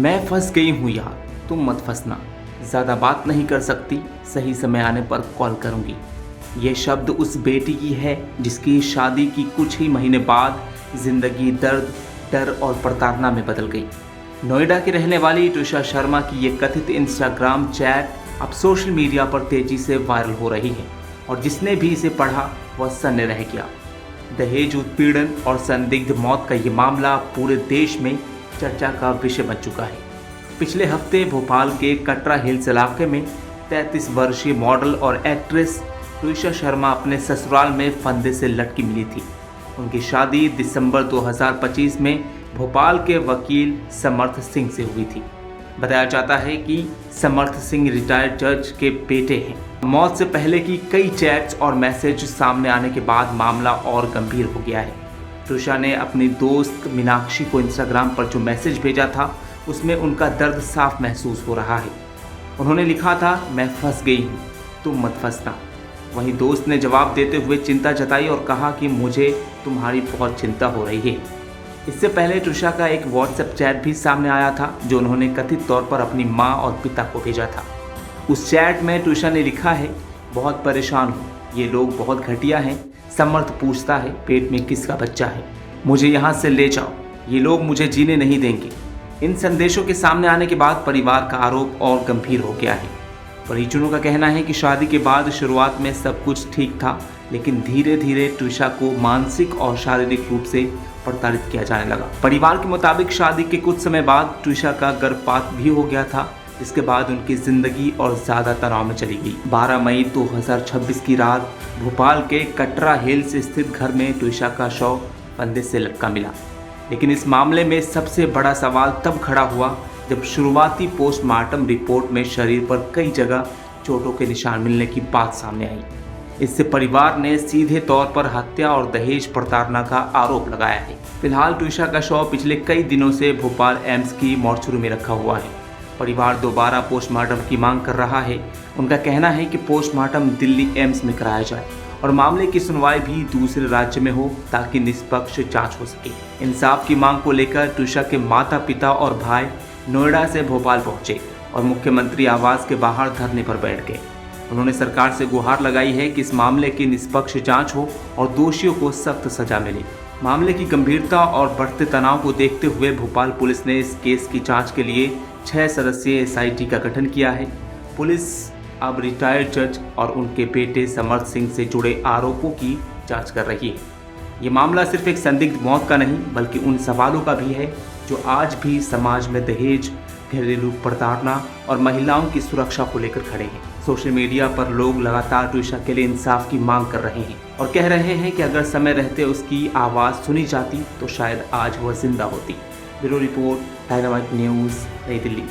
मैं फंस गई हूँ यार, तुम मत फंसना। ज़्यादा बात नहीं कर सकती, सही समय आने पर कॉल करूँगी। ये शब्द उस बेटी की है जिसकी शादी की कुछ ही महीने बाद ज़िंदगी दर्द, डर और प्रताड़ना में बदल गई। नोएडा की रहने वाली ट्विशा शर्मा की ये कथित इंस्टाग्राम चैट अब सोशल मीडिया पर तेज़ी से वायरल हो रही है और जिसने भी इसे पढ़ा वह सन्न रह गया। दहेज उत्पीड़न और संदिग्ध मौत का ये मामला पूरे देश में चर्चा का विषय बन चुका है। पिछले हफ्ते भोपाल के कटरा हिल्स इलाके में 33 वर्षीय मॉडल और एक्ट्रेस ट्विशा शर्मा अपने ससुराल में फंदे से लटकी मिली थी। उनकी शादी दिसंबर 2025 में भोपाल के वकील समर्थ सिंह से हुई थी। बताया जाता है कि समर्थ सिंह रिटायर्ड जज के बेटे हैं। मौत से पहले की कई चैट्स और मैसेज सामने आने के बाद मामला और गंभीर हो गया है। ट्विशा ने अपनी दोस्त मीनाक्षी को इंस्टाग्राम पर जो मैसेज भेजा था उसमें उनका दर्द साफ महसूस हो रहा है। उन्होंने लिखा था, मैं फंस गई हूँ, तुम मत फंसना। वहीं दोस्त ने जवाब देते हुए चिंता जताई और कहा कि मुझे तुम्हारी बहुत चिंता हो रही है। इससे पहले ट्विशा का एक व्हाट्सएप चैट भी सामने आया था जो उन्होंने कथित तौर पर अपनी मां और पिता को भेजा था। उस चैट में ट्विशा ने लिखा है, बहुत परेशान हूँ, ये लोग बहुत घटिया हैं। समर्थ पूछता है, पेट में किसका बच्चा है, मुझे यहाँ से ले जाओ, ये लोग मुझे जीने नहीं देंगे। इन संदेशों के सामने आने के बाद परिवार का आरोप और गंभीर हो गया है। परिजनों का कहना है कि शादी के बाद शुरुआत में सब कुछ ठीक था, लेकिन धीरे धीरे ट्विशा को मानसिक और शारीरिक रूप से प्रताड़ित किया जाने लगा। परिवार के मुताबिक शादी के कुछ समय बाद ट्विशा का गर्भपात भी हो गया था, जिसके बाद उनकी जिंदगी और ज़्यादा तनाव में चली गई। 12 मई 2026 की रात भोपाल के कटरा हिल्स स्थित घर में ट्विशा का शव फंदे से लटका मिला। लेकिन इस मामले में सबसे बड़ा सवाल तब खड़ा हुआ जब शुरुआती पोस्टमार्टम रिपोर्ट में शरीर पर कई जगह चोटों के निशान मिलने की बात सामने आई। इससे परिवार ने सीधे तौर पर हत्या और दहेज प्रताड़ना का आरोप लगाया है। फिलहाल ट्विशा का शव पिछले कई दिनों से भोपाल एम्स की मॉर्चरी में रखा हुआ है। परिवार दोबारा पोस्टमार्टम की मांग कर रहा है। उनका कहना है कि पोस्टमार्टम दिल्ली एम्स में कराया जाए और मामले की सुनवाई भी दूसरे राज्य में हो ताकि निष्पक्ष जांच हो सके। इंसाफ की मांग को लेकर ट्विशा के माता पिता और भाई नोएडा से भोपाल पहुंचे और मुख्यमंत्री आवास के बाहर धरने पर बैठ गए। उन्होंने सरकार से गुहार लगाई है कि इस मामले की निष्पक्ष जांच हो और दोषियों को सख्त सजा मिले। मामले की गंभीरता और बढ़ते तनाव को देखते हुए भोपाल पुलिस ने इस केस की जांच के लिए 6 सदस्यीय SIT का गठन किया है। पुलिस अब रिटायर्ड जज और उनके बेटे समर्थ सिंह से जुड़े आरोपों की जांच कर रही है। ये मामला सिर्फ एक संदिग्ध मौत का नहीं बल्कि उन सवालों का भी है जो आज भी समाज में दहेज, घरेलू प्रताड़ना और महिलाओं की सुरक्षा को लेकर खड़े हैं। सोशल मीडिया पर लोग लगातार ट्विशा के लिए इंसाफ की मांग कर रहे हैं और कह रहे हैं कि अगर समय रहते उसकी आवाज़ सुनी जाती तो शायद आज वह जिंदा होती। ब्यूरो रिपोर्ट, डायनामाइट न्यूज़, नई दिल्ली।